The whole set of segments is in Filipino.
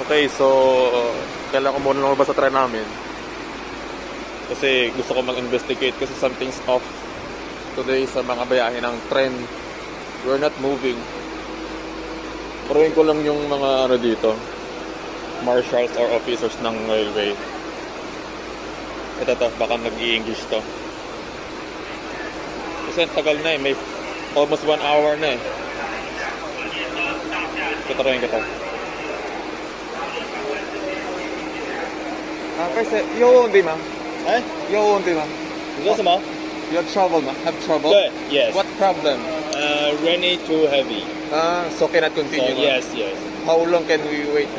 Okay, so kailangan ko muna lumabas sa tren namin. Kasi gusto ko mag-investigate kasi something's off today sa mga bayahe ng tren. We're not moving. Paruin ko lang yung mga ano dito, marshals or officers ng railway. Ito to, baka nag-i-English to. Kasi tagal na eh, may almost 1 hour na eh. Paruin ko to. 开始有问题吗？哎，有问题吗？你说什么？ You have trouble 吗？ Have trouble? 对 ，yes. What problem? Rainy too heavy. So cannot So continue. yes, yes. How long can we wait?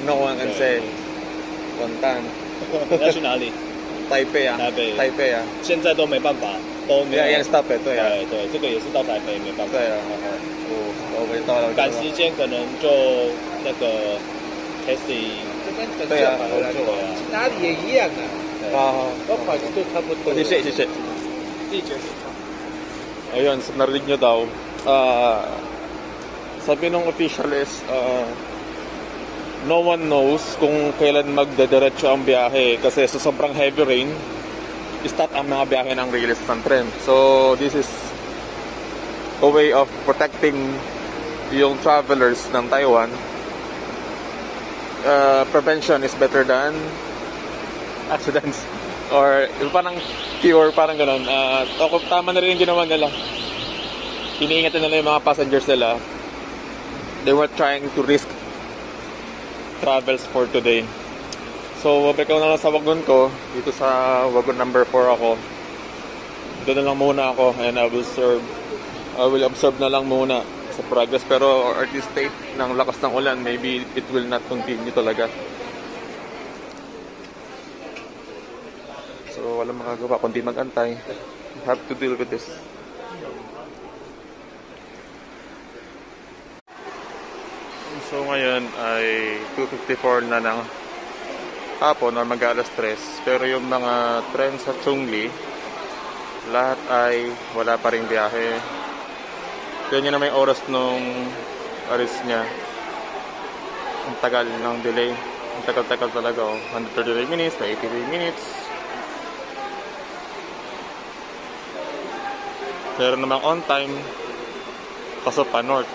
No one can say. 完蛋。要去哪里？台北啊。台北啊。现在都没办法，都没有。要 stop 对啊。对，这个也是到台北没办法。对啊。我没到了。赶时间可能就那个 taxi。对啊，哪里也一样啊。都跑就差不多。谢谢谢谢。地球。Ayun, so narinig nyo daw. Sabi ng official is, no one knows kung kailan magdadiretso ang biyahe kasi sa sobrang heavy rain, start ang mga biyahe ng release ng tren. So, this is a way of protecting yung travelers ng Taiwan. Prevention is better than accidents or parang cure, parang ganun. Tama na rin yung ginawa nila. Iniingatan nila yung mga passengers nila. They were trying to risk travels for today. So babalik ko na lang sa wagon ko. Dito sa wagon number 4 ako. Doon na lang muna ako and I will observe na lang muna sa progress, pero at this state ng lakas ng ulan, maybe it will not continue talaga. So walang makagawa kundi mag-antay. We have to deal with this. So ngayon ay 2:54 na ng hapon or mag-alas 3, pero yung mga tren sa Chungli lahat ay wala pa ring biyahe. Ganyan na may oras nung aris niya. Ang tagal ng delay. Ang tagal-tagal talaga. 133 minutes, 83 minutes. Pero namang on time, kaso pa north.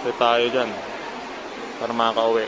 So tayo dyan para makaka-uwi.